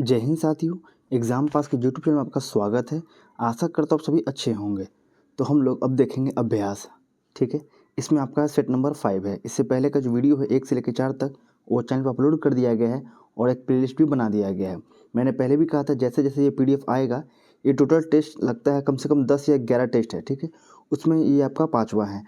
जय हिंद साथियों। Exam pass के यूट्यूब चैनल में आपका स्वागत है। आशा करता हूँ आप सभी अच्छे होंगे। तो हम लोग अब देखेंगे अभ्यास। ठीक है, इसमें आपका सेट नंबर 5 है। इससे पहले का जो वीडियो है 1 से लेकर 4 तक वो चैनल पर अपलोड कर दिया गया है और एक प्लेलिस्ट भी बना दिया गया है। मैंने पहले भी कहा था जैसे जैसे ये PDF आएगा, ये टोटल टेस्ट लगता है कम से कम 10 या 11 टेस्ट है। ठीक है, उसमें ये आपका 5वां है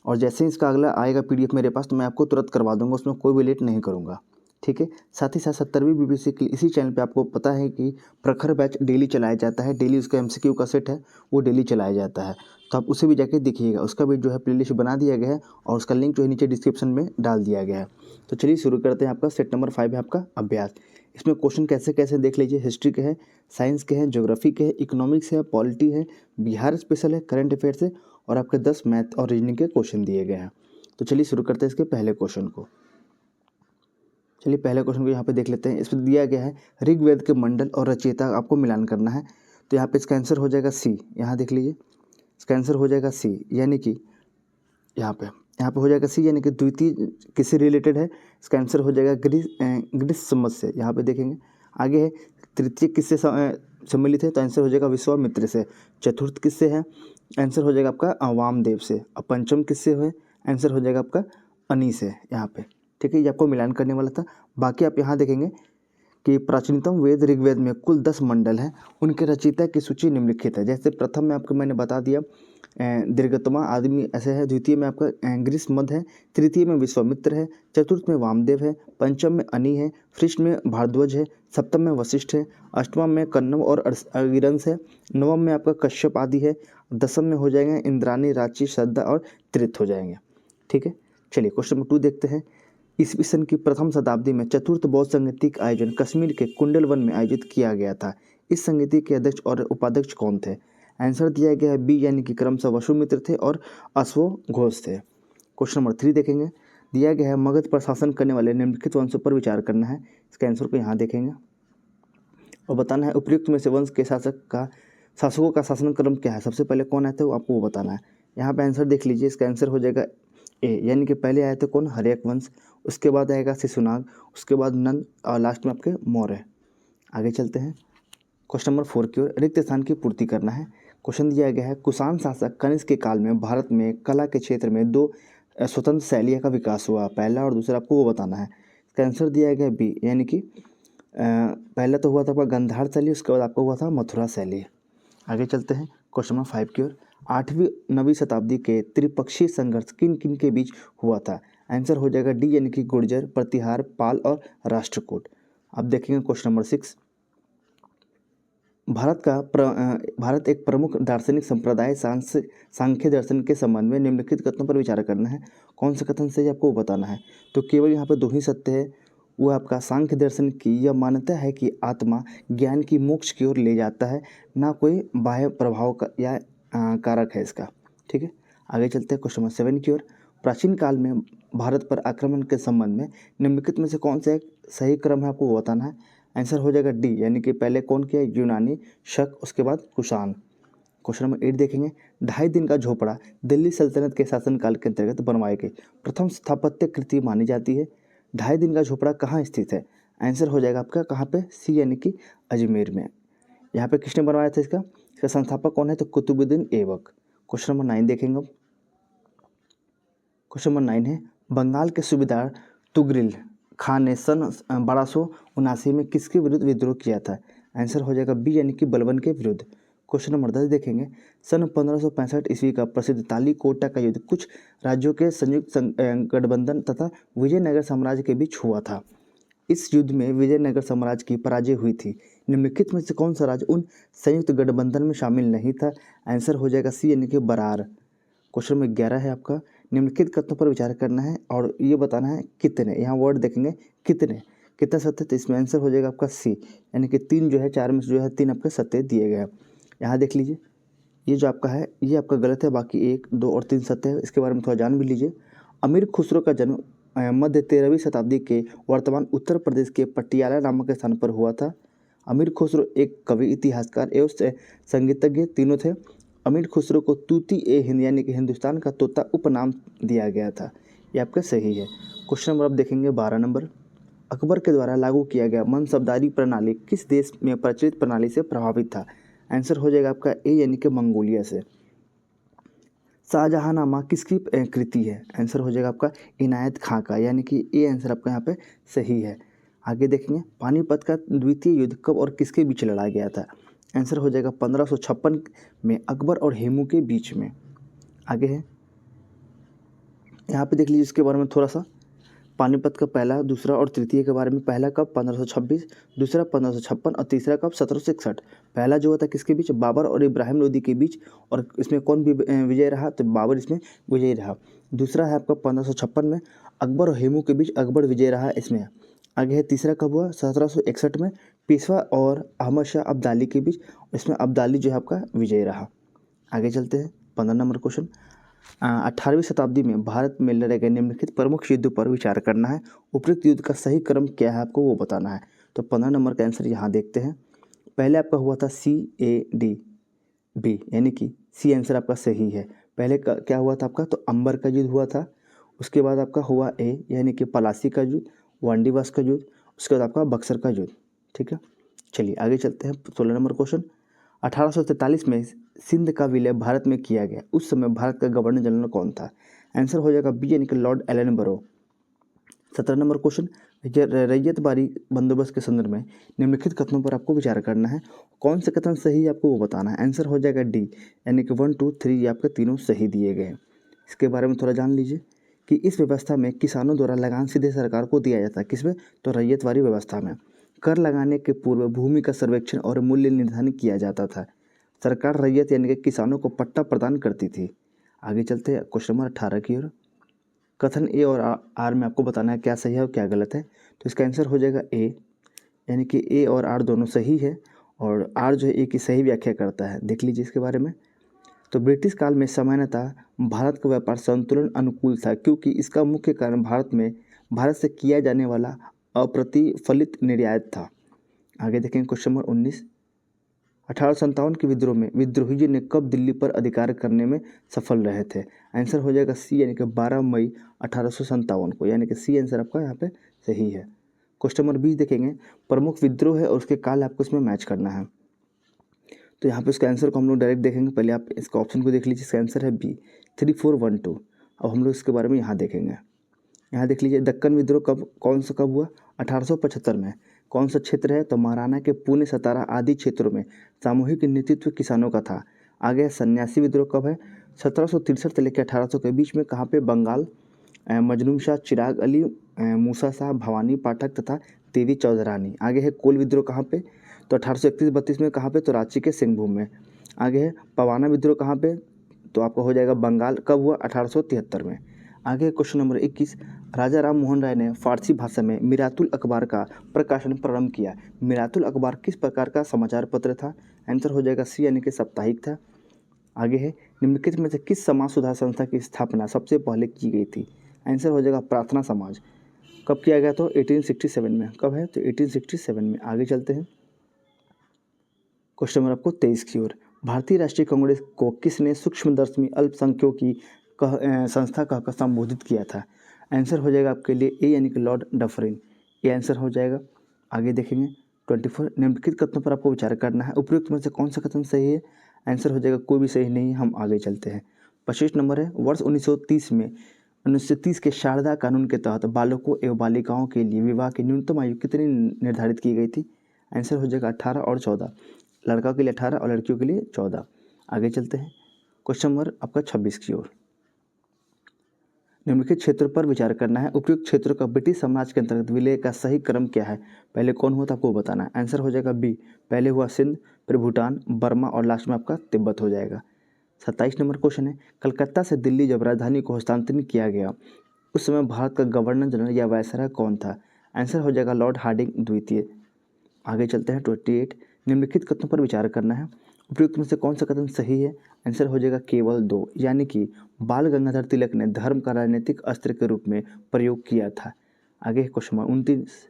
और जैसे ही इसका अगला आएगा PDF मेरे पास तो मैं आपको तुरंत करवा दूंगा, उसमें कोई भी लेट नहीं करूँगा। ठीक है, साथ ही साथ 70वीं BBC की इसी चैनल पे आपको पता है कि प्रखर बैच डेली चलाया जाता है। डेली उसका MCQ का सेट है, वो डेली चलाया जाता है, तो आप उसे भी जाके देखिएगा। उसका भी जो है प्लेलिस्ट बना दिया गया है और उसका लिंक जो है नीचे डिस्क्रिप्शन में डाल दिया गया है। तो चलिए शुरू करते हैं। आपका सेट नंबर 5 है आपका अभ्यास। इसमें क्वेश्चन कैसे कैसे देख लीजिए। हिस्ट्री के हैं, साइंस के हैं, ज्योग्राफी के हैं, इकोनॉमिक्स है, पॉलिटी है, बिहार स्पेशल है, करंट अफेयर्स है और आपके 10 मैथ और रीजनिंग के क्वेश्चन दिए गए हैं। तो चलिए शुरू करते हैं इसके पहले क्वेश्चन को। चलिए पहले क्वेश्चन को यहाँ पे देख लेते हैं। इसमें दिया गया है ऋग्वेद के मंडल और रचयिता आपको मिलान करना है। तो यहाँ पे इसका आंसर हो जाएगा सी। यहाँ देख लीजिए, इसका आंसर हो जाएगा सी, यानी कि यहाँ पे हो जाएगा सी, यानी कि द्वितीय किससे रिलेटेड है। इसका आंसर हो जाएगा ग्रीस सम्मत से। यहाँ पे देखेंगे आगे है तृतीय किससे सम्मिलित है, तो आंसर हो जाएगा विश्वामित्र से। चतुर्थ किससे है, आंसर हो जाएगा आपका वामदेव से। और पंचम किससे है, आंसर हो जाएगा आपका अनी से। यहाँ पे ठीक है, ये आपको मिलान करने वाला था। बाकी आप यहाँ देखेंगे कि प्राचीनतम वेद ऋग्वेद में कुल 10 मंडल हैं, उनके रचयिता की सूची निम्नलिखित है। जैसे प्रथम में आपको मैंने बता दिया दीर्घतमा आदमी ऐसे है, द्वितीय में आपका ग्रीष्मद है, तृतीय में विश्वामित्र है, चतुर्थ में वामदेव है, पंचम में अनी है, षष्ठ में भारद्वाज है, सप्तम में वशिष्ठ है, अष्टम में कन्नव और अगिरंस है, नवम में आपका कश्यप आदि है, दसम में हो जाएंगे इंद्राणी, रांची, श्रद्धा और त्रित हो जाएंगे। ठीक है, चलिए क्वेश्चन नंबर 2 देखते हैं। ईस्वी सन की प्रथम शताब्दी में चतुर्थ बौद्ध संगीति का आयोजन कश्मीर के कुंडल वन में आयोजित किया गया था। इस संगीति के अध्यक्ष और उपाध्यक्ष कौन थे। आंसर दिया गया है बी, यानी कि क्रमशः वसुमित्र थे और अश्वघोष थे। क्वेश्चन नंबर 3 देखेंगे। दिया गया है मगध पर शासन करने वाले निम्नलिखित वंशों पर विचार करना है। इसका आंसर को यहाँ देखेंगे और बताना है उपयुक्त में से वंश के शासकों का शासन क्रम क्या है। सबसे पहले कौन आए थे वो आपको वो बताना है। यहाँ पे आंसर देख लीजिए, इसका आंसर हो जाएगा ए, यानी कि पहले आए थे कौन, हर्यक वंश, उसके बाद आएगा शिशुनाग, उसके बाद नंद और लास्ट में आपके मौर्य। आगे चलते हैं क्वेश्चन नंबर 4 की ओर। रिक्त स्थान की पूर्ति करना है। क्वेश्चन दिया गया है कुषाण शासक कनिष्क के काल में भारत में कला के क्षेत्र में 2 स्वतंत्र शैलियों का विकास हुआ। पहला और दूसरा आपको वो बताना है। इसका आंसर दिया गया बी, यानी कि पहला तो हुआ था आपका गंधार शैली, उसके बाद आपको हुआ था मथुरा शैली। आगे चलते हैं क्वेश्चन नंबर 5 की ओर। 8वीं 9वीं शताब्दी के त्रिपक्षीय संघर्ष किन किन के बीच हुआ था। आंसर हो जाएगा डी, यानी कि गुर्जर, प्रतिहार, पाल और राष्ट्रकूट। अब देखेंगे क्वेश्चन नंबर 6। भारत एक प्रमुख दार्शनिक संप्रदाय सांख्य दर्शन के संबंध में निम्नलिखित कथनों पर विचार करना है। कौन सा कथन सही आपको बताना है। तो केवल यहाँ पे 2 ही सत्य है। वो आपका सांख्य दर्शन की यह मान्यता है कि आत्मा ज्ञान की मोक्ष की ओर ले जाता है, ना कोई बाह्य प्रभाव का या कारक है इसका। ठीक है, आगे चलते हैं क्वेश्चन नंबर 7 की ओर। प्राचीन काल में भारत पर आक्रमण के संबंध में निम्नलिखित में से कौन सा एक सही क्रम है आपको वो बताना है। आंसर हो जाएगा डी, यानी कि पहले कौन किया, यूनानी, शक, उसके बाद कुषाण। क्वेश्चन नंबर 8 देखेंगे। 2.5 दिन का झोपड़ा दिल्ली सल्तनत के शासनकाल के अंतर्गत बनवाई गई प्रथम स्थापत्य कृति मानी जाती है। 2.5 दिन का झोपड़ा कहाँ स्थित है। आंसर हो जाएगा आपका कहाँ पे, सी, यानी कि अजमेर में। यहाँ पे किसने बनवाया था इसका संस्थापक कौन है, तो कुतुबुद्दीन ऐबक। क्वेश्चन नंबर 9 देखेंगे अब। क्वेश्चन नंबर 9 है बंगाल के सूबेदार तुगरिल खान ने सन 1279 में किसके विरुद्ध विद्रोह किया था। आंसर हो जाएगा बी, यानी कि बलबन के विरुद्ध। क्वेश्चन नंबर 10 देखेंगे। सन 1565 ईस्वी का प्रसिद्ध तालीकोटा का युद्ध कुछ राज्यों के संयुक्त गठबंधन तथा विजयनगर साम्राज्य के बीच हुआ था। इस युद्ध में विजयनगर साम्राज्य की पराजय हुई थी। निम्नलिखित में से कौन सा राज्य उन संयुक्त गठबंधन में शामिल नहीं था। आंसर हो जाएगा सी, यानी कि बरार। क्वेश्चन नंबर 11 है आपका। निम्नलिखित कथनों पर विचार करना है और ये बताना है कितने, यहाँ वर्ड देखेंगे कितना सत्य, तो इसमें आंसर हो जाएगा आपका सी, यानी कि 3 जो है 4 में से जो है 3 आपके सत्य दिए गए हैं। यहाँ देख लीजिए, ये जो आपका है ये आपका गलत है, बाकी 1, 2 और 3 सत्य है। इसके बारे में थोड़ा जान भी लीजिए। अमीर खुसरो का जन्म मध्य 13वीं शताब्दी के वर्तमान उत्तर प्रदेश के पटियाला नामक स्थान पर हुआ था। अमीर खुसरो एक कवि, इतिहासकार एवं संगीतज्ञ तीनों थे। अमीर खुसरो को तूती ए हिंद, यानी कि हिंदुस्तान का तोता उपनाम दिया गया था। ये आपका सही है। क्वेश्चन नंबर अब देखेंगे 12 नंबर। अकबर के द्वारा लागू किया गया मनसबदारी प्रणाली किस देश में प्रचलित प्रणाली से प्रभावित था? आंसर हो जाएगा आपका ए यानी कि मंगोलिया से। शाहजहांनामा किसकी कृति है? आंसर हो जाएगा आपका इनायत खां का, यानी कि ए आंसर आपका यहाँ पे सही है। आगे देखेंगे पानीपत का द्वितीय युद्ध कब और किसके बीच लड़ा गया था? आंसर हो जाएगा 1556 में अकबर और हेमू के बीच में। आगे है यहाँ पे देख लीजिए इसके बारे में थोड़ा सा, पानीपत का पहला, दूसरा और तृतीय के बारे में। पहला कब 1526, दूसरा 1556 और तीसरा कब 1761। पहला जो हुआ था किसके बीच? बाबर और इब्राहिम लोदी के बीच, और इसमें कौन भी विजय रहा? तो बाबर इसमें विजयी रहा। दूसरा है आपका 1556 में अकबर और हेमू के बीच अकबर विजय रहा इसमें। आगे है तीसरा कब हुआ? 1761 में पेशवा और अहमद शाह अब्दाली के बीच, इसमें अब्दाली जो है आपका विजय रहा। आगे चलते हैं 15 नंबर क्वेश्चन। 18वीं शताब्दी में भारत में लड़े गए निम्नलिखित प्रमुख युद्धों पर विचार करना है। उपयुक्त युद्ध का सही क्रम क्या है आपको वो बताना है। तो 15 नंबर का आंसर यहाँ देखते हैं। पहले आपका हुआ था CADB, यानी कि सी आंसर आपका सही है। पहले का क्या हुआ था आपका? तो अंबर का युद्ध हुआ था। उसके बाद आपका हुआ ए यानी कि पलासी का युद्ध, वांडीवास का युद्ध, उसके बाद आपका बक्सर का युद्ध। ठीक है, चलिए आगे चलते हैं 16 नंबर क्वेश्चन। 1843 में सिंध का विलय भारत में किया गया। उस समय भारत का गवर्नर जनरल कौन था? आंसर हो जाएगा बी यानी कि लॉर्ड एलनबरो। 17 number question. रैयत बारी बंदोबस्त के संदर्भ में निम्नलिखित कथनों पर आपको विचार करना है। कौन से कथन सही है आपको वो बताना है। आंसर हो जाएगा डी, यानी कि 1, 2, 3 आपके तीनों सही दिए गए हैं। इसके बारे में थोड़ा जान लीजिए कि इस व्यवस्था में किसानों द्वारा लगान सीधे सरकार को दिया जाता है। किसमें? तो रैयतवारी व्यवस्था में। कर लगाने के पूर्व भूमि का सर्वेक्षण और मूल्य निर्धारण किया जाता था। सरकार रैयत यानी कि किसानों को पट्टा प्रदान करती थी। आगे चलते हैं क्वेश्चन नंबर 18 की ओर। कथन ए और आर में आपको बताना है क्या सही है और क्या गलत है। तो इसका आंसर हो जाएगा ए, यानी कि ए और आर दोनों सही है, और आर जो है ए की सही व्याख्या करता है। देख लीजिए इसके बारे में। तो ब्रिटिश काल में सामान्यतः भारत का व्यापार संतुलन अनुकूल था, क्योंकि इसका मुख्य कारण भारत से किया जाने वाला अप्रतिफलित निर्यात था। आगे देखेंगे क्वेश्चन नंबर 19। 1857 के विद्रोह में विद्रोही ने कब दिल्ली पर अधिकार करने में सफल रहे थे? आंसर हो जाएगा सी, यानी कि 12 मई 1857 को, यानी कि सी आंसर आपका यहाँ पे सही है। क्वेश्चन नंबर 20 देखेंगे। प्रमुख विद्रोह है और उसके काल आपको इसमें मैच करना है। तो यहाँ पे इसका आंसर को हम लोग डायरेक्ट देखेंगे। पहले आप इसका ऑप्शन को देख लीजिए। इसका आंसर है बी, 3412। अब हम लोग इसके बारे में यहाँ देखेंगे। यहाँ देख लीजिए दक्कन विद्रोह कब हुआ? 1875 में। कौन सा क्षेत्र है? तो महाराणा के पुणे, सतारा आदि क्षेत्रों में सामूहिक नेतृत्व किसानों का था। आगे सन्यासी विद्रोह कब है? 1763 से लेकर 1800 के बीच में। कहाँ पे? बंगाल। मजनू शाह, चिराग अली, मूसा शाह, भवानी पाठक तथा देवी चौधरानी। आगे है कोल विद्रोह कहाँ पे? तो 1831-32 में। कहाँ पे? तो रांची के सिंहभूम में। आगे है पवाना विद्रोह कहाँ पे? तो आपका हो जाएगा बंगाल। कब हुआ? 1873 में। आगे क्वेश्चन नंबर 21। राजा राम मोहन राय ने फारसी भाषा में मिरातुल अखबार का प्रकाशन प्रारंभ किया। मिरातुल अखबार किस प्रकार का समाचार पत्र था? आंसर हो जाएगा सी, यानी कि साप्ताहिक था। आगे है निम्नलिखित में से किस समाज सुधार संस्था की स्थापना सबसे पहले की गई थी? आंसर हो जाएगा प्रार्थना समाज। कब किया गया? तो 1867 में। कब है? तो 1867 में। आगे चलते हैं क्वेश्चन नंबर आपको 23 की ओर। भारतीय राष्ट्रीय कांग्रेस को किसने सूक्ष्मदर्शी अल्पसंख्यकों की संस्था कहकर संबोधित किया था? आंसर हो जाएगा आपके लिए ए, यानी कि लॉर्ड डफरिन। ये आंसर हो जाएगा। आगे देखेंगे 24। निम्नलिखित कथनों पर आपको विचार करना है। उपयुक्त में से कौन सा कथन सही है? आंसर हो जाएगा कोई भी सही नहीं है। हम आगे चलते हैं। 25 नंबर है। वर्ष 1930 के शारदा कानून के तहत बालकों एवं बालिकाओं के लिए विवाह की न्यूनतम आयु कितनी निर्धारित की गई थी? आंसर हो जाएगा 18 और 14। लड़का के लिए 18 और लड़कियों के लिए 14। आगे चलते हैं क्वेश्चन नंबर आपका 26 की ओर। निम्नलिखित क्षेत्र पर विचार करना है। उपयुक्त क्षेत्रों का ब्रिटिश साम्राज्य के अंतर्गत विलय का सही क्रम क्या है? पहले कौन हुआ था आपको बताना है। आंसर हो जाएगा बी, पहले हुआ सिंध, फिर भूटान, बर्मा और लास्ट में आपका तिब्बत हो जाएगा। 27 नंबर क्वेश्चन है। कलकत्ता से दिल्ली जब राजधानी को हस्तांतरित किया गया, उस समय भारत का गवर्नर जनरल या वायसराय कौन था? आंसर हो जाएगा लॉर्ड हार्डिंग द्वितीय। आगे चलते हैं 28। निम्नलिखित कथनों पर विचार करना है। उपयुक्त में से कौन सा कथन सही है? आंसर हो जाएगा केवल 2, यानी कि बाल गंगाधर तिलक ने धर्म का राजनीतिक अस्त्र के रूप में प्रयोग किया था। आगे question number 29।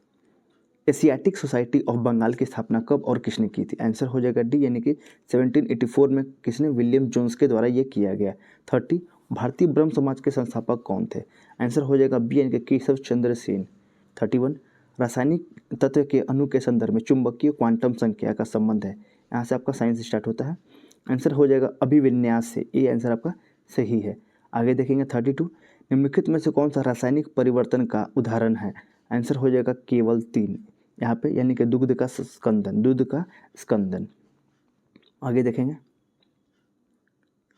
Asiatic Society of Bengal की स्थापना कब और किसने की थी? आंसर हो जाएगा डी, यानी कि 1784 में। किसने? विलियम जोन्स के द्वारा ये किया गया। 30। भारतीय ब्रह्म समाज के संस्थापक कौन थे? आंसर हो जाएगा बी, यानी कि केशव चंद्र सेन। 31। रासायनिक तत्व के अणु के संदर्भ में चुंबकीय क्वांटम संख्या का संबंध है। यहाँ से आपका साइंस स्टार्ट होता है। आंसर हो जाएगा अभिविन्यास से, ये आंसर आपका सही है। आगे देखेंगे 32, निम्नलिखित में से कौन सा रासायनिक परिवर्तन का उदाहरण है। आंसर हो जाएगा केवल 3 यहाँ पे, यानी कि दुग्ध का स्कंदन। आगे देखेंगे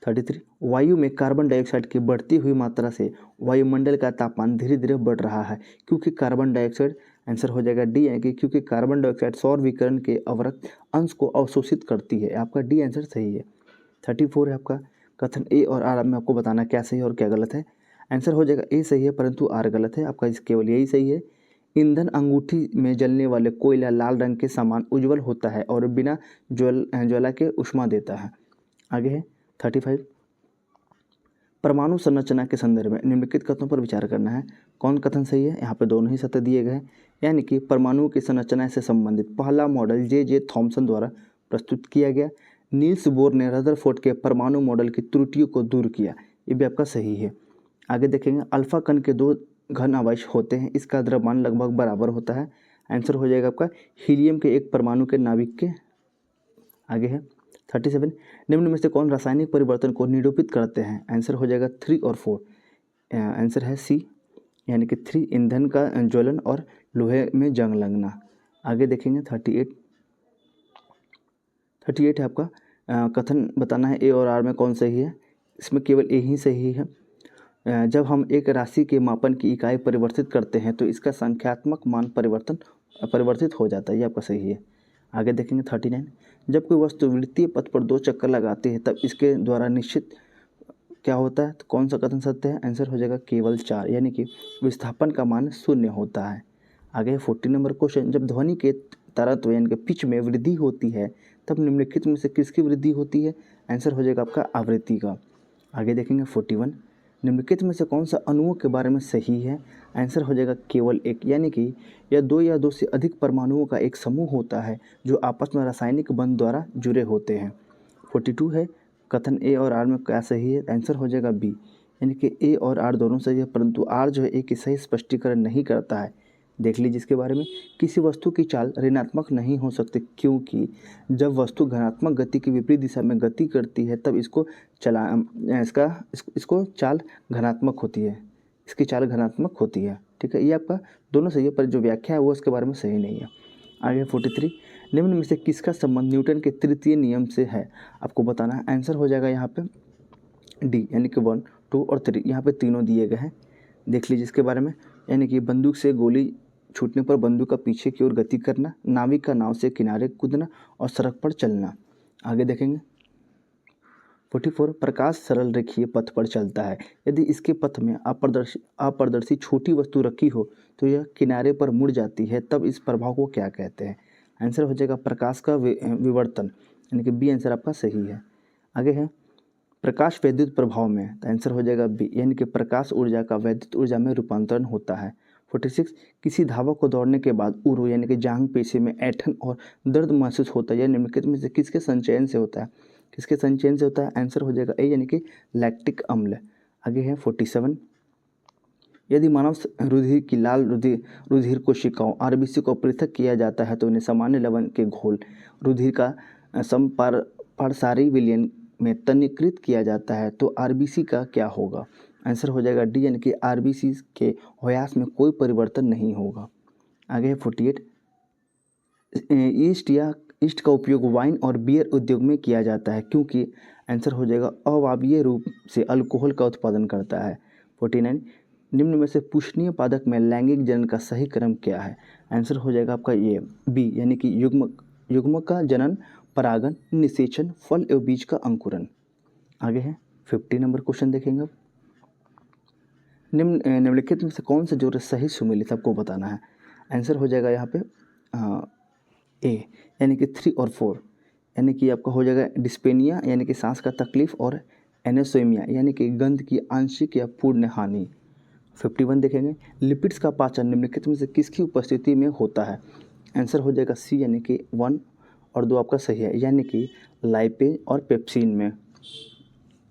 33, वायु में कार्बन डाइऑक्साइड की बढ़ती हुई मात्रा से वायुमंडल का तापमान धीरे धीरे बढ़ रहा है क्योंकि कार्बन डाइऑक्साइड, आंसर हो जाएगा डी, यानी कि क्योंकि कार्बन डाइऑक्साइड सौर विकिरण के अवरक्त अंश को अवशोषित करती है। आपका डी आंसर सही है। 34 है आपका, कथन ए और आर में आपको बताना क्या सही है और क्या गलत है। आंसर हो जाएगा ए सही है परंतु आर गलत है। आपका केवल यही सही है। ईंधन अंगूठी में जलने वाले कोयला लाल रंग के समान उज्जवल होता है और बिना ज्वाला के ऊष्मा देता है। आगे है 35, परमाणु संरचना के संदर्भ में निम्नलिखित कथनों पर विचार करना है। कौन कथन सही है। यहाँ पे दोनों ही सत्य दिए गए हैं, यानी कि परमाणु की संरचना से संबंधित पहला मॉडल जे थॉमसन द्वारा प्रस्तुत किया गया। नील्स बोर ने रदरफोर्ड के परमाणु मॉडल की त्रुटियों को दूर किया, ये भी आपका सही है। आगे देखेंगे अल्फा कण के 2 घन अवयव होते हैं, इसका द्रव्यमान लगभग बराबर होता है। आंसर हो जाएगा आपका हीलियम के एक परमाणु के नाभिक के। आगे है 37, निम्न में से कौन रासायनिक परिवर्तन को निरूपित करते हैं। आंसर हो जाएगा 3 और 4। आंसर है सी, यानी कि 3 ईंधन का ज्वलन और लोहे में जंग लगना। आगे देखेंगे 38 है आपका, कथन बताना है ए और आर में कौन सही है। इसमें केवल ए ही सही है। जब हम एक राशि के मापन की इकाई परिवर्तित करते हैं तो इसका संख्यात्मक मान परिवर्तित हो जाता है, ये आपका सही है। आगे देखेंगे 39, जब कोई वस्तु वृत्तीय पथ पर 2 चक्कर लगाती है तब इसके द्वारा निश्चित क्या होता है, तो कौन सा कथन सत्य है। आंसर हो जाएगा केवल 4, यानी कि विस्थापन का मान 0 होता है। आगे 40 नंबर क्वेश्चन, जब ध्वनि के तरत्व यानी कि पिच में वृद्धि होती है तब निम्नलिखित में से किसकी वृद्धि होती है। आंसर हो जाएगा आपका आवृत्ति का। आगे देखेंगे 41, निम्नलिखित में से कौन सा अणुओं के बारे में सही है। आंसर हो जाएगा केवल एक, यानी कि यह 2 या 2 से अधिक परमाणुओं का एक समूह होता है जो आपस में रासायनिक बंध द्वारा जुड़े होते हैं। 42 है, कथन ए और आर में क्या सही है। आंसर हो जाएगा बी, यानी कि ए और आर दोनों सही है परंतु आर जो है ए की सही स्पष्टीकरण नहीं करता है। देख लीजिए इसके बारे में, किसी वस्तु की चाल ऋणात्मक नहीं हो सकती क्योंकि जब वस्तु धनात्मक गति की विपरीत दिशा में गति करती है तब इसको चाल घनात्मक होती है, इसकी चाल घनात्मक होती है। ठीक है, ये आपका दोनों सही है पर जो व्याख्या है वो उसके बारे में सही नहीं है। आगे 43, निम्न में से किसका संबंध न्यूटन के तृतीय नियम से है, आपको बताना है। आंसर हो जाएगा यहाँ पे डी, यानी कि 1, 2 और 3, यहाँ पे तीनों दिए गए हैं। देख लीजिए इसके बारे में, यानी कि बंदूक से गोली छूटने पर बंदूक का पीछे की ओर गति करना, नाविक का नाव से किनारे कूदना और सड़क पर चलना। आगे देखेंगे 44, प्रकाश सरल रेखीय पथ पर चलता है, यदि इसके पथ में अपारदर्शी छोटी वस्तु रखी हो तो यह किनारे पर मुड़ जाती है, तब इस प्रभाव को क्या कहते हैं। आंसर हो जाएगा प्रकाश का विवर्तन, यानी कि बी आंसर आपका सही है। आगे है प्रकाश वैद्युत प्रभाव में, तो आंसर हो जाएगा बी, यानी कि प्रकाश ऊर्जा का वैद्युत ऊर्जा में रूपांतरण होता है। 46, किसी धावक को दौड़ने के बाद उरु यानी कि जांघ पेशी में ऐंठन और दर्द महसूस होता है, यह निम्नलिखित में से किसके संचयन से होता है। किसके संचयन से होता है। आंसर हो जाएगा ए, यानी कि लैक्टिक अम्ल। आगे है 47, यदि मानव रुधिर की लाल रुधिर कोशिकाओं आरबीसी को पृथक किया जाता है तो उन्हें सामान्य लवण के घोल रुधिर का समपार्श्विक विलयन में तन्यकृत किया जाता है तो आरबीसी का क्या होगा। आंसर हो जाएगा डी, यानी कि आरबीसी के ह्रास में कोई परिवर्तन नहीं होगा। आगे है 48, ईस्ट का उपयोग वाइन और बियर उद्योग में किया जाता है क्योंकि आंसर हो जाएगा अवायवीय रूप से अल्कोहल का उत्पादन करता है। 49, निम्न में से पुष्पनीय पादप में लैंगिक जनन का सही क्रम क्या है। आंसर हो जाएगा आपका ये बी, यानी कि युग्मक का जनन, परागन, निषेचन, फल एवं बीज का अंकुरन। आगे है 50 नंबर क्वेश्चन देखेंगे। निम्नलिखित में से कौन सा जोड़ सही सुमेलित आपको बताना है। आंसर हो जाएगा यहाँ पे ए, यानी कि 3 और 4, यानी कि आपका हो जाएगा डिस्पेनिया यानी कि सांस का तकलीफ और एनेसोमिया यानी कि गंध की आंशिक या पूर्ण हानि। 51 देखेंगे, लिपिड्स का पाचन निम्नलिखित में से किसकी उपस्थिति में होता है। आंसर हो जाएगा सी, यानी कि 1 और 2 आपका सही है, यानी कि लाइपेज और पेप्सिन में।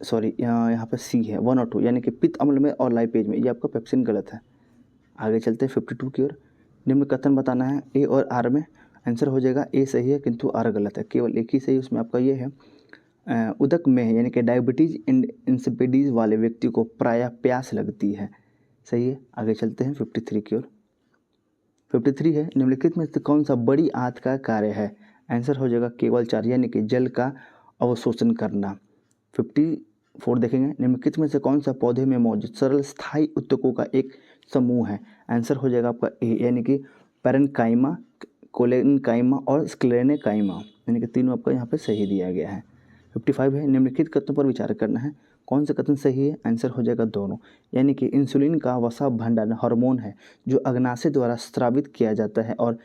सॉरी, यहाँ पे सी है 1 और 2, यानी कि पित्त अम्ल में और लाइपेज में, ये आपका पेप्सिन गलत है। आगे चलते हैं 52 की ओर। निम्न कथन बताना है ए और आर में। आंसर हो जाएगा ए सही है किंतु आर गलत है, केवल एक ही सही उसमें आपका ये है। उदक में यानी कि डायबिटीज इंसिपिडीज वाले व्यक्ति को प्रायः प्यास लगती है, सही है। आगे चलते हैं 53 की ओर। 53 है, निम्नलिखित में से कौन सा बड़ी आंत का कार्य है। आंसर हो जाएगा केवल 4 यानी कि जल का अवशोषण करना। 54 देखेंगे, निम्नलिखित में से कौन सा पौधे में मौजूद सरल स्थायी उत्तकों का एक समूह है। आंसर हो जाएगा आपका ए यानी कि पैरेन्काइमा, कोलेनकाइमा और स्क्लेरेनकाइमा, यानी कि तीनों आपका यहाँ पे सही दिया गया है। 55 है, निम्नलिखित कथनों पर विचार करना है, कौन सा कथन सही है। आंसर हो जाएगा दोनों, यानी कि इंसुलिन का वसा भंडारण हार्मोन है जो अग्नाशय द्वारा स्रावित किया जाता है और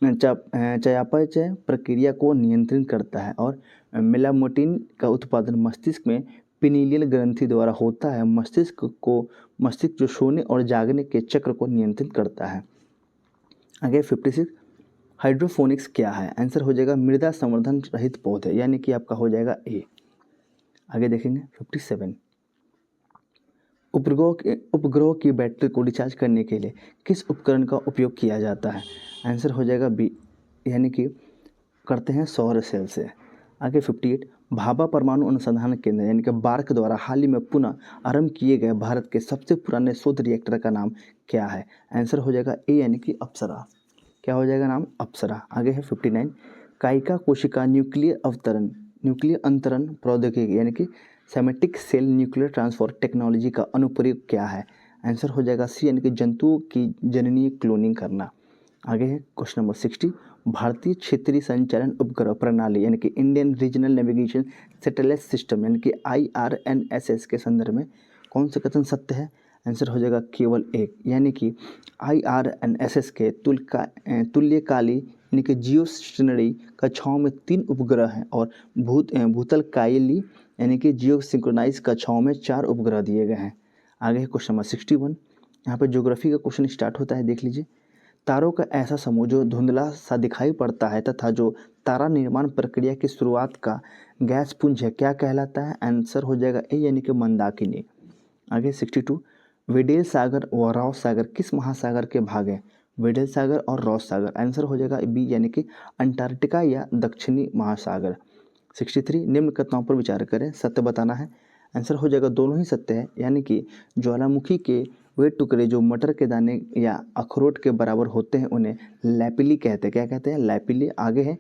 चयापचय प्रक्रिया को नियंत्रित करता है, और मेलाटोनिन का उत्पादन मस्तिष्क में पिनीलियल ग्रंथि द्वारा होता है। मस्तिष्क जो सोने और जागने के चक्र को नियंत्रित करता है। आगे 56, हाइड्रोफोनिक्स क्या है। आंसर हो जाएगा मृदा संवर्धन रहित पौधे, यानी कि आपका हो जाएगा ए। आगे देखेंगे 57, उपग्रह की बैटरी को रिचार्ज करने के लिए किस उपकरण का उपयोग किया जाता है। आंसर हो जाएगा बी, यानी कि करते हैं सौर सेल से। आगे 58, भाभा परमाणु अनुसंधान केंद्र यानी कि बार्क द्वारा हाल ही में पुनः आरंभ किए गए भारत के सबसे पुराने शोध रिएक्टर का नाम क्या है। आंसर हो जाएगा ए यानी कि अप्सरा। क्या हो जाएगा नाम, अप्सरा। आगे है 59, कायिका कोशिका न्यूक्लियर अंतरण प्रौद्योगिकी यानी कि somatic cell nuclear transfer technology का अनुप्रयोग क्या है। आंसर हो जाएगा सी यानी कि जंतुओं की जननीय क्लोनिंग करना। आगे है क्वेश्चन नंबर 60, भारतीय क्षेत्रीय संचालन उपग्रह प्रणाली यानी कि Indian regional navigation satellite system यानी कि IRNSS के संदर्भ में कौन सा कथन सत्य है। आंसर हो जाएगा केवल एक, यानी कि IRNSS के तुल्यकाली यानी कि जियो स्टेशनरी कक्षाओं में 3 उपग्रह हैं और भूतलकाली यानी कि जियो सिंक्रोनाइज कक्षाओं में 4 उपग्रह दिए गए हैं। आगे है क्वेश्चन नंबर 61, यहाँ पर ज्योग्राफी का क्वेश्चन स्टार्ट होता है, देख लीजिए। तारों का ऐसा समूह जो धुंधला सा दिखाई पड़ता है तथा जो तारा निर्माण प्रक्रिया की शुरुआत का गैस पुंज है, क्या कहलाता है। आंसर हो जाएगा ए यानी कि मंदाकिनी। आगे 62, वेडेल सागर व रॉस सागर किस महासागर के भाग हैं। वेडेल सागर और रॉस सागर। आंसर हो जाएगा बी यानी कि अंटार्कटिका या दक्षिणी महासागर। 63, निम्न कथनों पर विचार करें, सत्य बताना है। आंसर हो जाएगा दोनों ही सत्य है, यानी कि ज्वालामुखी के वे टुकड़े जो मटर के दाने या अखरोट के बराबर होते हैं उन्हें लैपिली कहते हैं। क्या कहते हैं, लैपिली। आगे है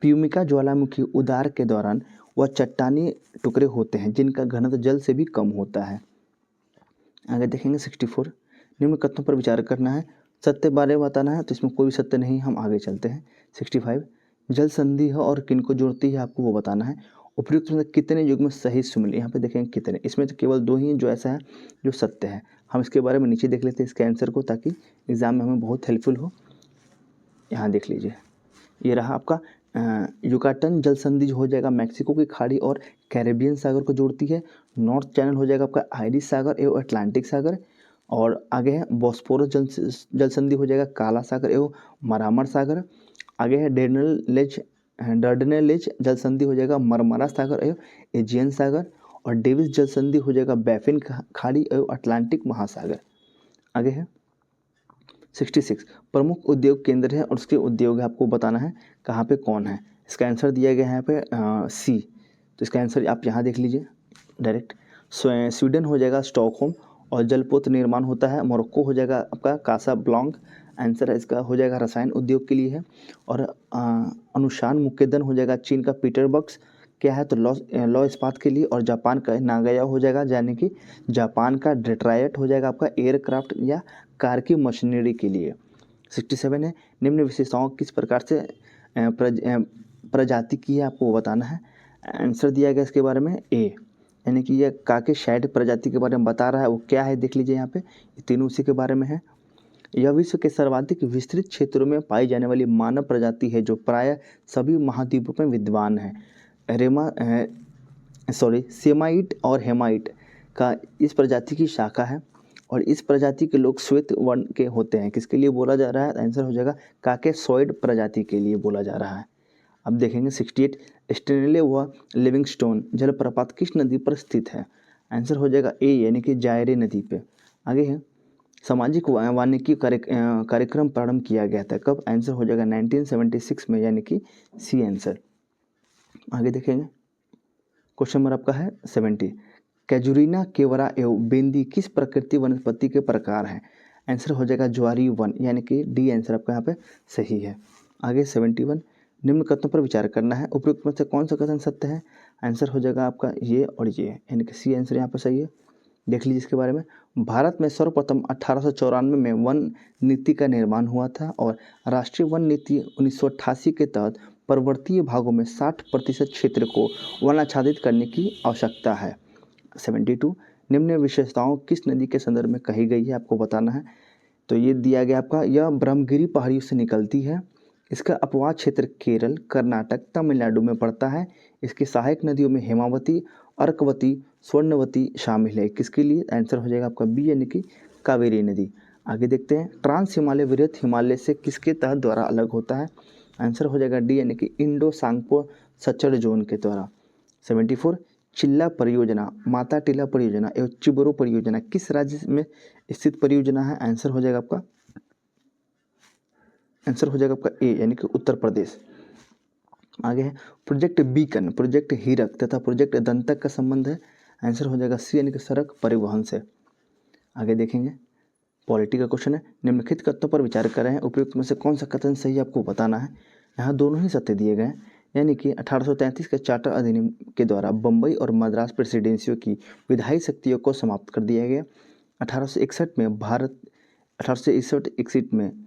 प्यूमिका ज्वालामुखी उदार के दौरान वह चट्टानी टुकड़े होते हैं जिनका घनत्व जल से भी कम होता है। आगे देखेंगे 64, निम्न कथनों पर विचार करना है, सत्य बारे में बताना है, तो इसमें कोई भी सत्य नहीं, हम आगे चलते हैं। 65, जल संधि है और किनको जोड़ती है आपको वो बताना है। उपयुक्त में कितने युग में सही सुमिल, यहाँ पे देखेंगे कितने, इसमें तो केवल 2 ही जो ऐसा है जो सत्य है। हम इसके बारे में नीचे देख लेते हैं इसके आंसर को, ताकि एग्जाम में हमें बहुत हेल्पफुल हो। यहाँ देख लीजिए, ये रहा आपका युकाटन जल संधि हो जाएगा मैक्सिको की खाड़ी और कैरेबियन सागर को जोड़ती है। नॉर्थ चैनल हो जाएगा आपका आयरिश सागर एवं अटलांटिक सागर। और आगे है बॉस्फोरस जल संधि हो जाएगा काला सागर एवं मरामर सागर। आगे है डर्डनेलेज जल संधि हो जाएगा मरमरा सागर एवं एजियन सागर। और डेविस जल संधि हो जाएगा बैफिन खाड़ी एवं अटलांटिक महासागर। आगे है 66, प्रमुख उद्योग केंद्र है और उसके उद्योग आपको बताना है कहाँ पे कौन है। इसका आंसर दिया गया है यहाँ पे सी, तो इसका आंसर आप यहाँ देख लीजिए डायरेक्ट। स्वीडन हो जाएगा स्टॉकहोम, और जलपोत निर्माण होता है मोरक्को हो जाएगा आपका कासाब्लांका। आंसर है इसका हो जाएगा रसायन उद्योग के लिए है। और अनुशान मुक्केदन हो जाएगा चीन का पीटरबर्ग, क्या है तो लॉ इस्पात के लिए। और जापान का नागोया हो जाएगा, यानी कि जापान का डेट्रॉयट हो जाएगा आपका एयरक्राफ्ट या कार की मशीनरी के लिए। 67 है, निम्न विशेषताओं किस प्रकार से प्रजाति की है आपको बताना है। आंसर दिया गया इसके बारे में ए, यानी कि यह काके शैड प्रजाति के बारे में बता रहा है, वो क्या है देख लीजिए यहाँ पे, ये तीनों उसी के बारे में है। यह विश्व के सर्वाधिक विस्तृत क्षेत्रों में पाई जाने वाली मानव प्रजाति है जो प्रायः सभी महाद्वीपों में विद्वान है। सेमाइट और हेमाइट का इस प्रजाति की शाखा है, और इस प्रजाति के लोग श्वेत वर्ण के होते हैं। किसके लिए बोला जा रहा है, आंसर हो जाएगा काकेसॉइड प्रजाति के लिए बोला जा रहा है। अब देखेंगे 68, स्टेनले व लिविंगस्टोन जलप्रपात किस नदी पर स्थित है। आंसर हो जाएगा ए, यानी कि जायरे नदी पे। आगे है सामाजिक वानिकी कार्यक्रम प्रारंभ किया गया था? कब? आंसर हो जाएगा 1976 में, यानी कि सी आंसर। आगे देखेंगे, क्वेश्चन नंबर आपका है 70। कैजुरीना, केवड़ा एवं बेंदी किस प्रकृति वनस्पति के प्रकार हैं? आंसर हो जाएगा ज्वारी वन, यानी कि डी आंसर आपका यहाँ पे सही है। आगे 71, निम्न कथनों पर विचार करना है, उपयुक्त में से कौन सा कथन सत्य है? आंसर हो जाएगा आपका ये और ये, यानी कि सी आंसर यहाँ पर सही है। देख लीजिए इसके बारे में। भारत में सर्वप्रथम 1894 में वन नीति का निर्माण हुआ था और राष्ट्रीय वन नीति 1988 के तहत पर्वतीय भागों में 60% क्षेत्र को वनाच्छादित करने की आवश्यकता है। 72, निम्न विशेषताओं किस नदी के संदर्भ में कही गई है? आपको बताना है। तो ये दिया गया आपका, यह ब्रह्मगिरी पहाड़ियों से निकलती है। इसका अपवाद क्षेत्र केरल, कर्नाटक, तमिलनाडु में पड़ता है। इसकी सहायक नदियों में हेमावती, अर्कवती, स्वर्णवती शामिल है। किसके लिए? आंसर हो जाएगा आपका बी, यानी कि कावेरी नदी। आगे देखते हैं, ट्रांस हिमालय वृहत हिमालय से किसके तहत द्वारा अलग होता है? आंसर हो जाएगा डी, यानी कि इंडो सांगपो सचर जोन के द्वारा। 74, चिल्ला परियोजना, माता टीला परियोजना एवं चिबरो परियोजना किस राज्य में स्थित परियोजना है? आंसर हो जाएगा आपका ए, यानी कि उत्तर प्रदेश। आगे है प्रोजेक्ट बीकन, प्रोजेक्ट हीरक तथा प्रोजेक्ट दंतक का संबंध है। आंसर हो जाएगा सी, यानी कि सड़क परिवहन से। आगे देखेंगे, पॉलिटी का क्वेश्चन है, निम्नलिखित कथनों पर विचार कर रहे हैं, उपयुक्त में से कौन सा कथन सही आपको बताना है। यहाँ दोनों ही सत्य दिए गए हैं, यानी कि 1833 के चार्टर अधिनियम के द्वारा बम्बई और मद्रास प्रेसिडेंसियों की विधायी शक्तियों को समाप्त कर दिया गया। 1861 में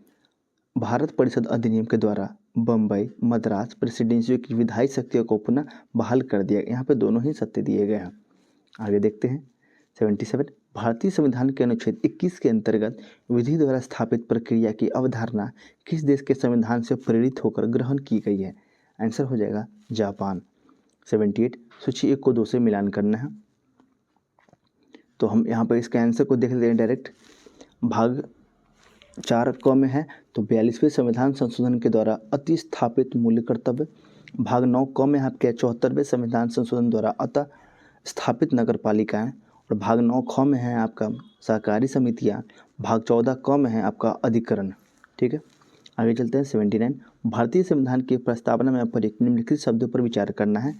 भारत परिषद अधिनियम के द्वारा बम्बई मद्रास प्रेसिडेंसियों की विधायी शक्तियों को पुनः बहाल कर दिया। यहाँ पे दोनों ही सत्य दिए गए हैं। आगे देखते हैं 77, भारतीय संविधान के अनुच्छेद 21 के अंतर्गत विधि द्वारा स्थापित प्रक्रिया की अवधारणा किस देश के संविधान से प्रेरित होकर ग्रहण की गई है? आंसर हो जाएगा जापान। 78, सूची 1 को 2 से मिलान करना है। तो हम यहाँ पर इसके आंसर को देख लेते हैं डायरेक्ट। भाग 4 क में है तो 42वें संविधान संशोधन के द्वारा अति स्थापित मूल्य कर्तव्य। भाग 9 क में आपके 74वें संविधान संशोधन द्वारा अतः स्थापित नगर पालिकाएँ। और भाग 9 ख में है आपका सहकारी समितियाँ। भाग 14 क में है आपका अधिकरण। ठीक है, आगे चलते हैं 79, भारतीय संविधान की प्रस्तावना में प्रयुक्त निम्नलिखित शब्दों पर विचार करना है।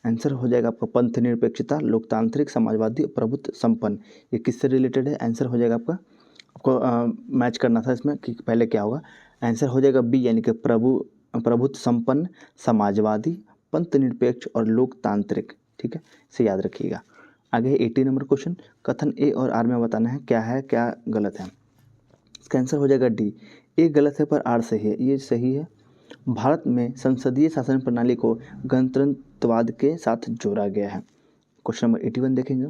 आंसर हो जाएगा आपका पंथ निरपेक्षता, लोकतांत्रिक, समाजवादी, प्रभुत्व संपन्न। ये किससे रिलेटेड है? आंसर हो जाएगा आपको मैच करना था इसमें कि पहले क्या होगा। आंसर हो जाएगा बी, यानी कि प्रभुत्व संपन्न, समाजवादी, पंथ निरपेक्ष और लोकतांत्रिक। ठीक है, इसे याद रखिएगा। आगे 80 नंबर क्वेश्चन, कथन ए और आर में बताना है क्या गलत है। इसका आंसर हो जाएगा डी, ए गलत है पर आर सही है। ये सही है। भारत में संसदीय शासन प्रणाली को गणतंत्रवाद के साथ जोड़ा गया है। क्वेश्चन नंबर 81 देखेंगे।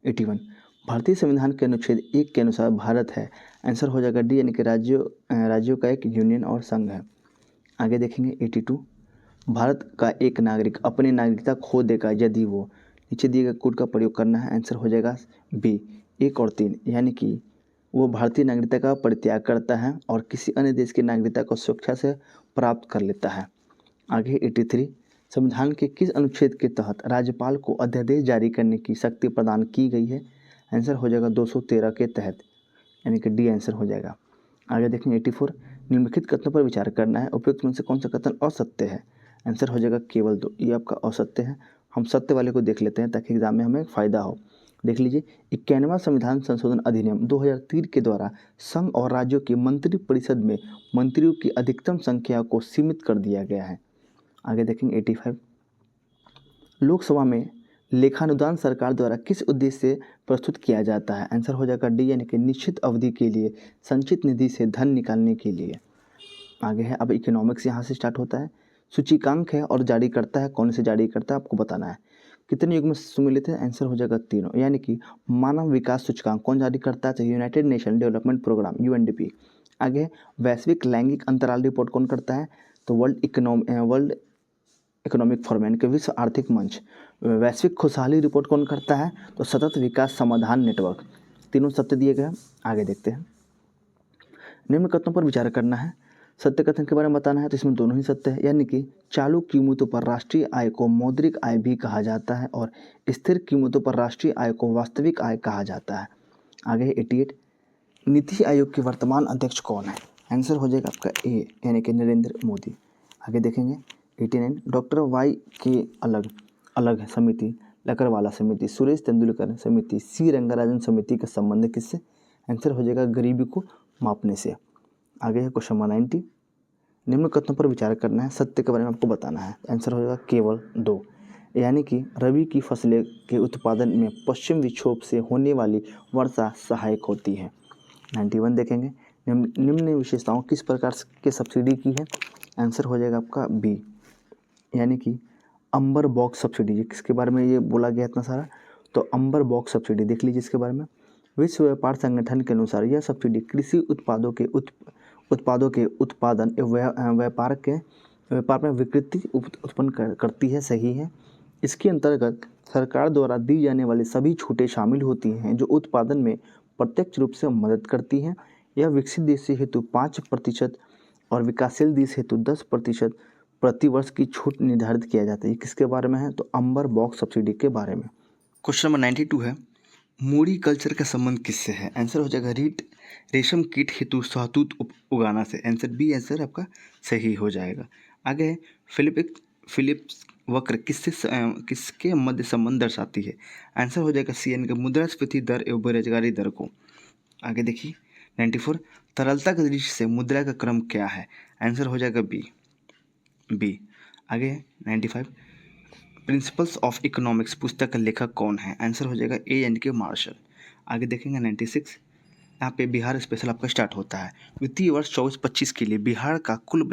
81, भारतीय संविधान के अनुच्छेद 1 के अनुसार भारत है। आंसर हो जाएगा डी, यानी कि राज्यों का एक यूनियन और संघ है। आगे देखेंगे 82, भारत का एक नागरिक अपनी नागरिकता खो देगा यदि वो, नीचे दिए गए कोड का प्रयोग करना है। आंसर हो जाएगा बी, 1 और 3, यानी कि वो भारतीय नागरिकता का परित्याग करता है और किसी अन्य देश की नागरिकता को स्वेच्छा से प्राप्त कर लेता है। आगे 83, संविधान के किस अनुच्छेद के तहत राज्यपाल को अध्यादेश जारी करने की शक्ति प्रदान की गई है? आंसर हो जाएगा 213 के तहत, यानी कि डी आंसर हो जाएगा। आगे देखेंगे 84, निम्नलिखित कथनों पर विचार करना है, उपयुक्त में से कौन सा कथन असत्य है? आंसर हो जाएगा केवल 2, ये आपका असत्य है। हम सत्य वाले को देख लेते हैं ताकि एग्जाम में हमें फ़ायदा हो। देख लीजिए, 91वां संविधान संशोधन अधिनियम 2003 के द्वारा संघ और राज्यों की मंत्रिपरिषद में मंत्रियों की अधिकतम संख्या को सीमित कर दिया गया है। आगे देखेंगे 85, लोकसभा में लेखानुदान सरकार द्वारा किस उद्देश्य से प्रस्तुत किया जाता है? आंसर हो जाएगा डी, यानी कि निश्चित अवधि के लिए संचित निधि से धन निकालने के लिए। आगे है, अब इकोनॉमिक्स यहाँ से स्टार्ट होता है। सूचकांक है और जारी करता है, कौन से जारी करता है आपको बताना है। कितने युग में सम्मिलित है? आंसर हो जाएगा तीनों, यानी कि मानव विकास सूचकांक कौन जारी करता है? तो United Nation Development Programme UNDP। आगे वैश्विक लैंगिक अंतराल रिपोर्ट कौन करता है? तो वर्ल्ड इकोनॉमिक फोरम, यानी कि विश्व आर्थिक मंच। वैश्विक खुशहाली रिपोर्ट कौन करता है? तो सतत विकास समाधान नेटवर्क। तीनों सत्य दिए गए। आगे देखते हैं, निम्न कथनों पर विचार करना है, सत्य कथन के बारे में बताना है। तो इसमें दोनों ही सत्य है, यानी कि चालू कीमतों पर राष्ट्रीय आय को मौद्रिक आय भी कहा जाता है और स्थिर कीमतों पर राष्ट्रीय आय को वास्तविक आय कहा जाता है। आगे है 88, नीति आयोग के वर्तमान अध्यक्ष कौन है? आंसर हो जाएगा आपका ए यानी कि नरेंद्र मोदी। आगे देखेंगे 89, डॉक्टर वाई के अलग समिति, लकड़वाला समिति, सुरेश तेंदुलकर समिति, सी रंगराजन समिति का संबंध किससे? आंसर हो जाएगा गरीबी को मापने से। आगे है क्वेश्चन नंबर 90, निम्न कथनों पर विचार करना है, सत्य के बारे में आपको बताना है। आंसर हो जाएगा केवल 2, यानी कि रबी की फसलें के उत्पादन में पश्चिम विक्षोभ से होने वाली वर्षा सहायक होती है। 91 देखेंगे, निम्न विशेषताओं किस प्रकार के सब्सिडी की है? आंसर हो जाएगा आपका बी, यानी कि अंबर बॉक्स सब्सिडी। किसके बारे में ये बोला गया इतना सारा? तो अंबर बॉक्स सब्सिडी देख लीजिए इसके बारे में। विश्व व्यापार संगठन के अनुसार यह सब्सिडी कृषि उत्पादों के उत्पादन एवं व्यापार में विकृति उत्पन्न करती है। सही है। इसके अंतर्गत सरकार द्वारा दी जाने वाली सभी छूटें शामिल होती हैं जो उत्पादन में प्रत्यक्ष रूप से मदद करती हैं। यह विकसित देश हेतु 5% और विकासशील देश हेतु 10% प्रतिवर्ष की छूट निर्धारित किया जाता है। किसके बारे में है? तो अंबर बॉक्स सब्सिडी के बारे में। क्वेश्चन नंबर 92 है, मूडी कल्चर का संबंध किससे है? आंसर हो जाएगा रेशम कीट हेतु शहतूत उगाना से। आंसर बी आंसर आपका सही हो जाएगा। आगे है फिलिप्स वक्र किसके मध्य संबंध दर्शाती है? आंसर हो जाएगा सी यानी कि मुद्रास्फीति दर एवं बेरोजगारी दर को। आगे देखिए 94, तरलता के दृष्टि से मुद्रा का क्रम क्या है? आंसर हो जाएगा बी। आगे 95, प्रिंसिपल्स ऑफ इकोनॉमिक्स पुस्तक का लेखक कौन है? आंसर हो जाएगा ए यानी कि मार्शल। आगे देखेंगे 96, यहाँ पे बिहार स्पेशल आपका स्टार्ट होता है। वित्तीय वर्ष 24-25 के लिए बिहार का कुल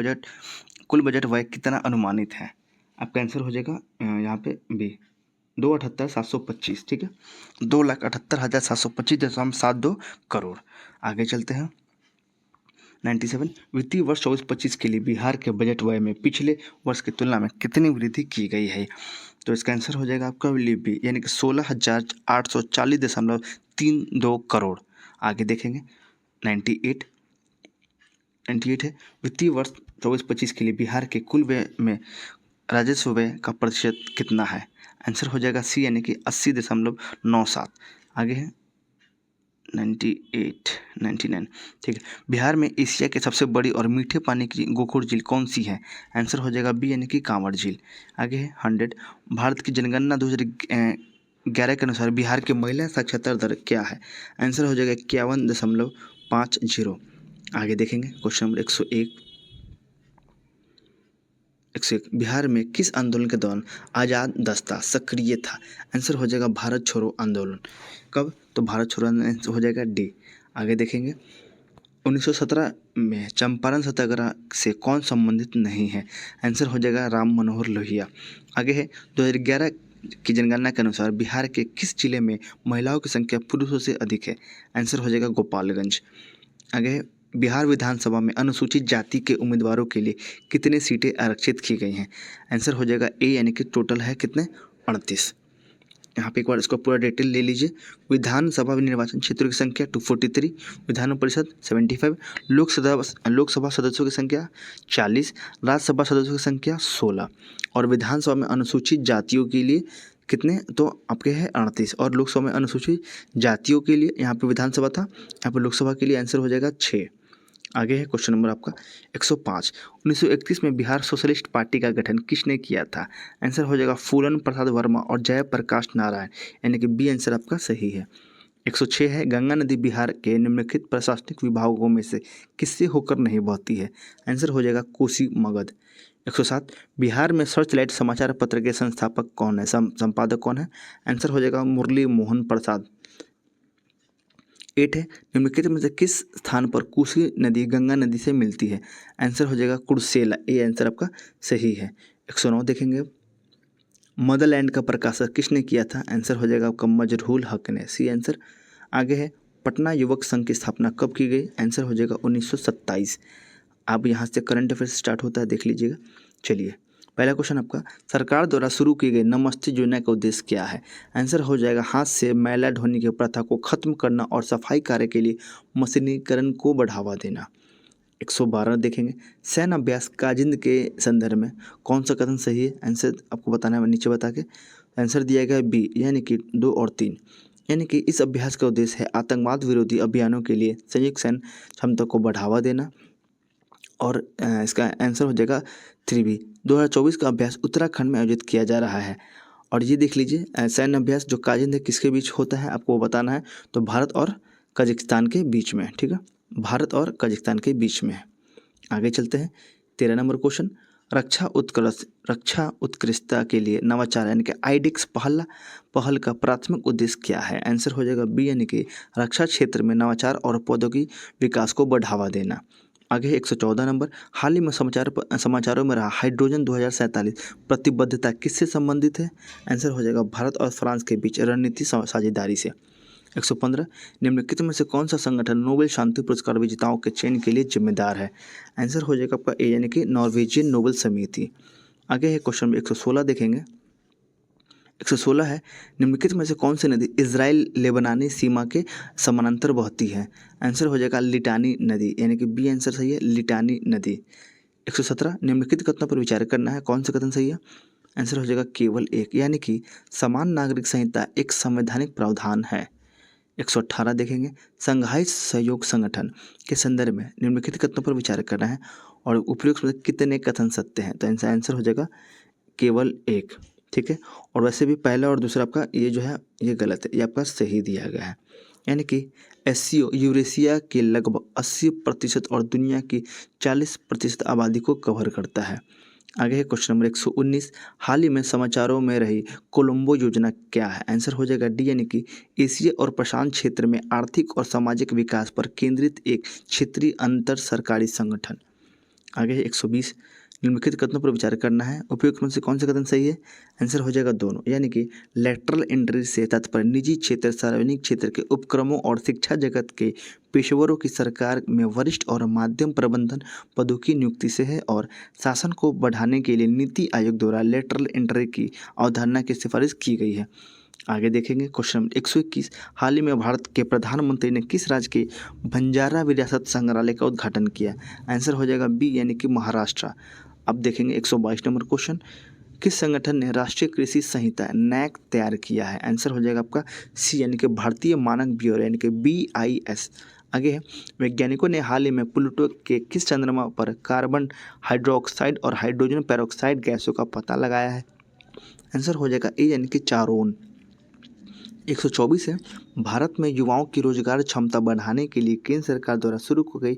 बजट व्यय कितना अनुमानित है? आपका आंसर हो जाएगा यहाँ पे बी 2,78,725। ठीक है, 2,78,725.72 करोड़। आगे चलते हैं 97, वित्तीय वर्ष 24-25 के लिए बिहार के बजट व्यय में पिछले वर्ष की तुलना में कितनी वृद्धि की गई है? तो इसका आंसर हो जाएगा आपका बी यानी कि 16,840.32 करोड़। आगे देखेंगे 98 है, वित्तीय वर्ष 24-25 के लिए बिहार के कुल व्यय में राजस्व व्यय का प्रतिशत कितना है? आंसर हो जाएगा सी यानी कि 80.97। आगे है 99। ठीक है, बिहार में एशिया की सबसे बड़ी और मीठे पानी की गोखुर झील कौन सी है? आंसर हो जाएगा बी यानी कि कांवड़ झील। आगे है 100, भारत की जनगणना 2011 के अनुसार बिहार की महिला साक्षरता दर क्या है? आंसर हो जाएगा 51.50। आगे देखेंगे क्वेश्चन नंबर 101, बिहार में किस आंदोलन के दौरान आज़ाद दस्ता सक्रिय था? आंसर हो जाएगा भारत छोड़ो आंदोलन। कब? तो भारत छोड़ो आंदोलन हो जाएगा डी। आगे देखेंगे 1917 में चंपारण सत्याग्रह से कौन संबंधित नहीं है? आंसर हो जाएगा राम मनोहर लोहिया। आगे है 2011 की जनगणना के अनुसार बिहार के किस जिले में महिलाओं की संख्या पुरुषों से अधिक है? आंसर हो जाएगा गोपालगंज। आगे है बिहार विधानसभा में अनुसूचित जाति के उम्मीदवारों के लिए कितनी सीटें आरक्षित की गई हैं? आंसर हो जाएगा ए यानी कि टोटल है कितने? 38। यहाँ पे एक बार इसको पूरा डिटेल ले लीजिए। विधानसभा निर्वाचन क्षेत्रों की संख्या 243, विधान परिषद 75, लोकसभा सदस्यों की संख्या 40, राज्यसभा सदस्यों की संख्या 16 और विधानसभा में अनुसूचित जातियों के लिए कितने? तो आपके हैं 38 और लोकसभा में अनुसूचित जातियों के लिए यहाँ पे विधानसभा था, यहाँ पे लोकसभा के लिए आंसर हो जाएगा 6। आगे है क्वेश्चन नंबर आपका 105, 1931 में बिहार सोशलिस्ट पार्टी का गठन किसने किया था? आंसर हो जाएगा फूलन प्रसाद वर्मा और जयप्रकाश नारायण, यानी कि बी आंसर आपका सही है। 106 है, गंगा नदी बिहार के निम्नलिखित प्रशासनिक विभागों में से किससे होकर नहीं बहती है? आंसर हो जाएगा कोसी मगध। 107, बिहार में सर्चलाइट समाचार पत्र के संस्थापक कौन है? संपादक कौन है? आंसर हो जाएगा मुरली मोहन प्रसाद। 8 है, निम्नलिखित में से किस स्थान पर कोसी नदी गंगा नदी से मिलती है? आंसर हो जाएगा कुर्सेला, ये आंसर आपका सही है। 109 देखेंगे, मदरलैंड का प्रकाशन किसने किया था? आंसर हो जाएगा आपका मजरूल हक ने, सी आंसर। आगे है पटना युवक संघ की स्थापना कब की गई? आंसर हो जाएगा 1927। अब यहाँ से करंट अफेयर्स स्टार्ट होता है, देख लीजिएगा। चलिए पहला क्वेश्चन आपका, सरकार द्वारा शुरू की गई नमस्ते योजना का उद्देश्य क्या है? आंसर हो जाएगा हाथ से मैला ढोने की प्रथा को खत्म करना और सफाई कार्य के लिए मशीनीकरण को बढ़ावा देना। 112 देखेंगे, सैन्य अभ्यास काजिंद के संदर्भ में कौन सा कथन सही है? आंसर आपको बताना है नीचे बता के। आंसर दिया गया बी यानी कि 2 और 3। यानी कि इस अभ्यास का उद्देश्य है आतंकवाद विरोधी अभियानों के लिए संयुक्त सैन्य क्षमता को बढ़ावा देना। और इसका आंसर हो जाएगा 3B। 2024 का अभ्यास उत्तराखंड में आयोजित किया जा रहा है। और ये देख लीजिए सैन्य अभ्यास जो काजिंद है किसके बीच होता है आपको बताना है, तो भारत और कजाकिस्तान के बीच में, ठीक है, भारत और कजाकिस्तान के बीच में। आगे चलते हैं 13 नंबर क्वेश्चन, रक्षा उत्कृष्टता के लिए नवाचार यानी कि आईडिक्स पहल का प्राथमिक उद्देश्य क्या है? आंसर हो जाएगा बी यानी कि रक्षा क्षेत्र में नवाचार और प्रौद्योगिकी विकास को बढ़ावा देना। आगे है 114 नंबर, हाल ही में समाचारों में रहा हाइड्रोजन 2047 प्रतिबद्धता किससे संबंधित है? आंसर हो जाएगा भारत और फ्रांस के बीच रणनीति साझेदारी से। 115, निम्नलिखित में से कौन सा संगठन नोबेल शांति पुरस्कार विजेताओं के चयन के लिए जिम्मेदार है? आंसर हो जाएगा आपका ए यानी कि नॉर्वेजियन नोबेल समिति। आगे है क्वेश्चन 116 देखेंगे। 116 है, निम्नलिखित में से कौन सी नदी इजराइल लेबनानी सीमा के समानांतर बहती है? आंसर हो जाएगा लिटानी नदी, यानी कि बी आंसर सही है, लिटानी नदी। 117, निम्नलिखित कथनों पर विचार करना है, कौन सा कथन सही है? आंसर हो जाएगा केवल एक, यानी कि समान नागरिक संहिता एक संवैधानिक प्रावधान है। 118 देखेंगे, संघाई सहयोग संगठन के संदर्भ में निम्नलिखित कथनों पर विचार करना है और उपयुक्त में कितने कथन सत्य हैं? तो इनका आंसर हो जाएगा केवल एक, ठीक है। और वैसे भी पहला और दूसरा आपका ये जो है ये गलत है, ये आपका सही दिया गया है। यानी कि एससीओ यूरेशिया के लगभग 80% और दुनिया की 40% आबादी को कवर करता है। आगे है क्वेश्चन नंबर 119, हाल ही में समाचारों में रही कोलंबो योजना क्या है? आंसर हो जाएगा डी यानी कि एशिया और प्रशांत क्षेत्र में आर्थिक और सामाजिक विकास पर केंद्रित एक क्षेत्रीय अंतर सरकारी संगठन। आगे है 120, निम्नलिखित कथनों पर विचार करना है, उपयुक्त में से कौन सा कथन सही है? आंसर हो जाएगा दोनों, यानी कि लेटरल एंट्री से तात्पर्य निजी क्षेत्र, सार्वजनिक क्षेत्र के उपक्रमों और शिक्षा जगत के पेशेवरों की सरकार में वरिष्ठ और माध्यम प्रबंधन पदों की नियुक्ति से है और शासन को बढ़ाने के लिए नीति आयोग द्वारा लेटरल एंट्री की अवधारणा की सिफारिश की गई है। आगे देखेंगे क्वेश्चन नंबर 121, हाल ही में भारत के प्रधानमंत्री ने किस राज्य के बंजारा विरासत संग्रहालय का उद्घाटन किया? आंसर हो जाएगा बी यानी कि महाराष्ट्र। अब देखेंगे 122 नंबर क्वेश्चन, किस संगठन ने राष्ट्रीय कृषि संहिता नैक तैयार किया है? आंसर हो जाएगा आपका सी यानी कि भारतीय मानक ब्यूरो यानी कि BIS। आगे है, वैज्ञानिकों ने हाल ही में प्लूटो के किस चंद्रमा पर कार्बन हाइड्रोक्साइड और हाइड्रोजन पेरोक्साइड गैसों का पता लगाया है? आंसर हो जाएगा ए यानी कि चारोन। 124 है, भारत में युवाओं की रोजगार क्षमता बढ़ाने के लिए केंद्र सरकार द्वारा शुरू की गई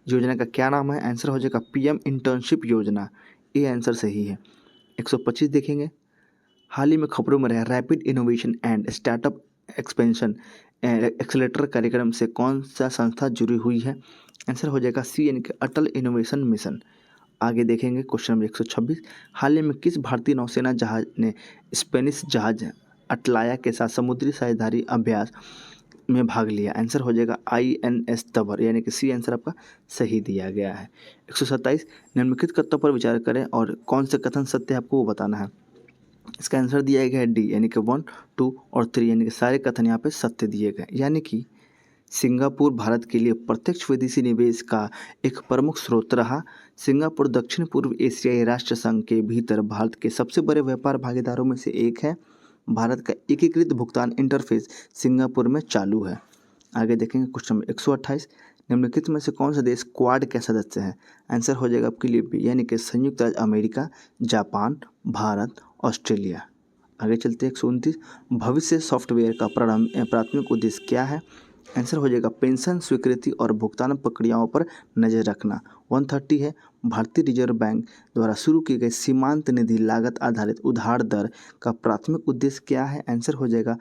योजना का क्या नाम है? आंसर हो जाएगा PM इंटर्नशिप योजना, ये आंसर सही है। 125 देखेंगे, हाल ही में खबरों में रहा rapid innovation and startup expansion accelerator कार्यक्रम से कौन सा संस्था जुड़ी हुई है? आंसर हो जाएगा सी यानी कि अटल इनोवेशन मिशन। आगे देखेंगे क्वेश्चन नंबर 126, हाल ही में किस भारतीय नौसेना जहाज ने स्पेनिश जहाज अटलाया के साथ समुद्री साझेदारी अभ्यास में भाग लिया? आंसर हो जाएगा INS तबर, यानी कि सी आंसर आपका सही दिया गया है। 127, निम्नलिखित कथनों पर विचार करें और कौन से कथन सत्य है आपको वो बताना है। इसका आंसर दिया गया है डी यानी कि 1, 2 और 3, यानी कि सारे कथन यहाँ पे सत्य दिए गए। यानी कि सिंगापुर भारत के लिए प्रत्यक्ष विदेशी निवेश का एक प्रमुख स्रोत रहा। सिंगापुर दक्षिण पूर्व एशियाई राष्ट्र संघ के भीतर भारत के सबसे बड़े व्यापार भागीदारों में से एक है। भारत का एकीकृत भुगतान इंटरफेस सिंगापुर में चालू है। आगे देखेंगे क्वेश्चन नंबर 128, निम्नलिखित में से कौन सा देश क्वाड के सदस्य है? आंसर हो जाएगा आपके लिए बी यानी कि संयुक्त राज्य अमेरिका, जापान, भारत, ऑस्ट्रेलिया। आगे चलते हैं 129, भविष्य सॉफ्टवेयर का प्राथमिक उद्देश्य क्या है? आंसर हो जाएगा पेंशन स्वीकृति और भुगतान प्रक्रियाओं पर नजर रखना। 130 है, भारतीय रिजर्व बैंक द्वारा शुरू की गई सीमांत निधि लागत आधारित उधार दर का प्राथमिक उद्देश्य क्या है? आंसर हो जाएगा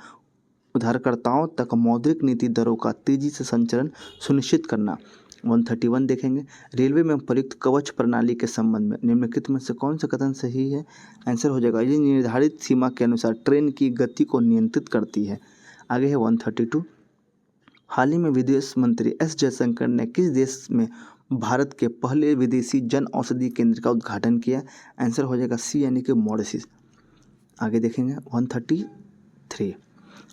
उधारकर्ताओं तक मौद्रिक नीति दरों का तेजी से संचरण सुनिश्चित करना। 131 देखेंगे, रेलवे में प्रयुक्त कवच प्रणाली के संबंध में निम्नलिखित में से कौन सा कथन सही है? आंसर हो जाएगा ये निर्धारित सीमा के अनुसार ट्रेन की गति को नियंत्रित करती है। आगे है 132, हाल ही में विदेश मंत्री S जयशंकर ने किस देश में भारत के पहले विदेशी जन औषधि केंद्र का उद्घाटन किया? आंसर हो जाएगा सी यानी कि मॉरिशस। आगे देखेंगे 133,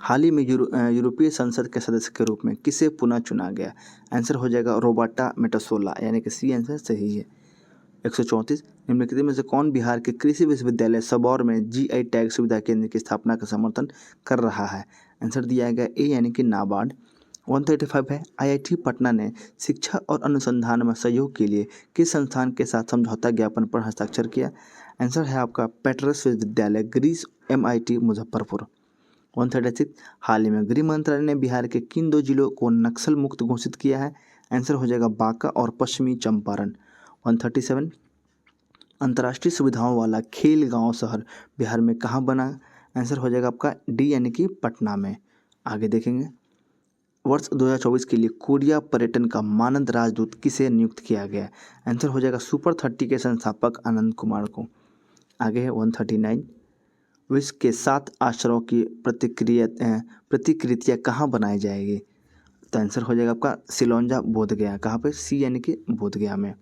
हाल ही में यूरोपीय संसद के सदस्य के रूप में किसे पुनः चुना गया? आंसर हो जाएगा रोबर्टा मेटसोला, यानी कि सी आंसर सही है। 134 निम्नलिखित में से कौन बिहार के कृषि विश्वविद्यालय सबौर में जीआई टैग सुविधा केंद्र की स्थापना का समर्थन कर रहा है? आंसर दिया गया ए यानी कि नाबार्ड। 135 है, आईआईटी पटना ने शिक्षा और अनुसंधान में सहयोग के लिए किस संस्थान के साथ समझौता ज्ञापन पर हस्ताक्षर किया? आंसर है आपका पेट्रस विश्वविद्यालय ग्रीस एमआईटी मुजफ्फरपुर। 136 हाल ही में गृह मंत्रालय ने बिहार के किन 2 जिलों को नक्सल मुक्त घोषित किया है? आंसर हो जाएगा बांका और पश्चिमी चंपारण। 137 अंतर्राष्ट्रीय सुविधाओं वाला खेल गांव शहर बिहार में कहाँ बना? आंसर हो जाएगा आपका डी यानी कि पटना में। आगे देखेंगे, वर्ष 2024 के लिए कोरिया पर्यटन का मानद राजदूत किसे नियुक्त किया गया? आंसर हो जाएगा सुपर 30 के संस्थापक आनंद कुमार को। आगे है 139 विश्व के 7 आश्रयों की प्रतिकृतियाँ कहाँ बनाई जाएगी? तो आंसर हो जाएगा आपका सिलौंजा बोधगया। कहाँ पे? सी यानी कि बोधगया में।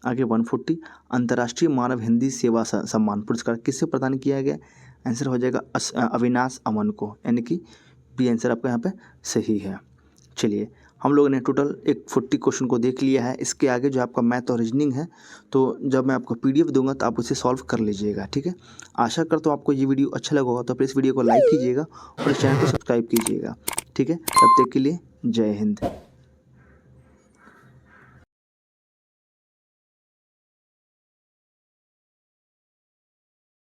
आगे 140 अंतर्राष्ट्रीय मानव हिंदी सेवा सम्मान पुरस्कार किससे प्रदान किया गया? आंसर हो जाएगा अविनाश अमन को, यानी कि बी आंसर आपका यहाँ पे सही है। चलिए, हम लोगों ने टोटल 140 क्वेश्चन को देख लिया है। इसके आगे जो आपका मैथ और रीजनिंग है, तो जब मैं आपको पीडीएफ दूंगा तो आप उसे सॉल्व कर लीजिएगा, ठीक है। आशा करता हूँ आपको ये वीडियो अच्छा लगा होगा, तो प्लीज़ वीडियो को लाइक कीजिएगा और इस चैनल को सब्सक्राइब कीजिएगा, ठीक है। तब तक के लिए जय हिंद।